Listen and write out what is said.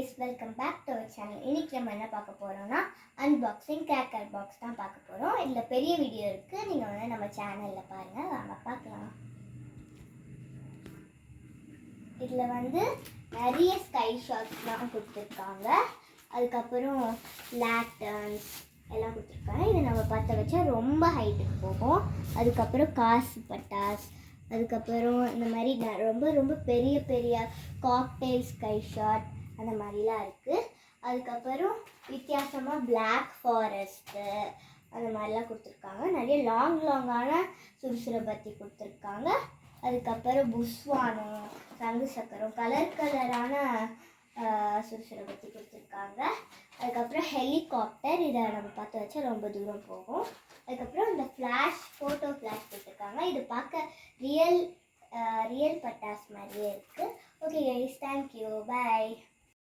guys, welcome back to our channel. இன்னைக்கு நம்ம என்ன பார்க்க போறோம்னா unboxing cracker box தான் பார்க்க போறோம். இதுல பெரிய வீடியோ இருக்கு. நீங்க வந்து நம்ம சேனல்ல பாருங்க. வாங்க பார்க்கலாம். இதுல வந்து நிறைய ஸ்கை ஷாட்ஸ்லாம் கொடுத்திருக்காங்க. அதுக்கு அப்புறம் லேட்டர்ன்ஸ் எல்லாம் கொடுத்திருக்காங்க. இது நம்ம பத்த வச்சா ரொம்ப ஹைட்டுக்கு போகும். அதுக்கு அப்புறம் காசு பட்டாஸ், அதுக்கப்புறம் இந்த மாதிரி ரொம்ப ரொம்ப பெரிய பெரிய காக்டெயில் ஸ்கை ஷாட் அந்த மாதிரிலாம் இருக்குது. அதுக்கப்புறம் வித்தியாசமாக பிளாக் ஃபாரஸ்ட்டு அந்த மாதிரிலாம் கொடுத்துருக்காங்க. நிறைய லாங்கான சுறுசுறுபத்தி கொடுத்துருக்காங்க. அதுக்கப்புறம் புஷ்வானம், சங்கு சக்கரம், கலரான சுறுசுறுபத்தி கொடுத்துருக்காங்க. அதுக்கப்புறம் ஹெலிகாப்டர், இதை நம்ம பார்த்து வச்சா ரொம்ப தூரம் போகும். அதுக்கப்புறம் இந்த ஃபோட்டோ ஃப்ளாஷ் கொடுத்துருக்காங்க. இது பார்க்க ரியல் பட்டாஸ் மாதிரியே இருக்குது. ஓகே கைஸ், தேங்க்யூ, பாய்.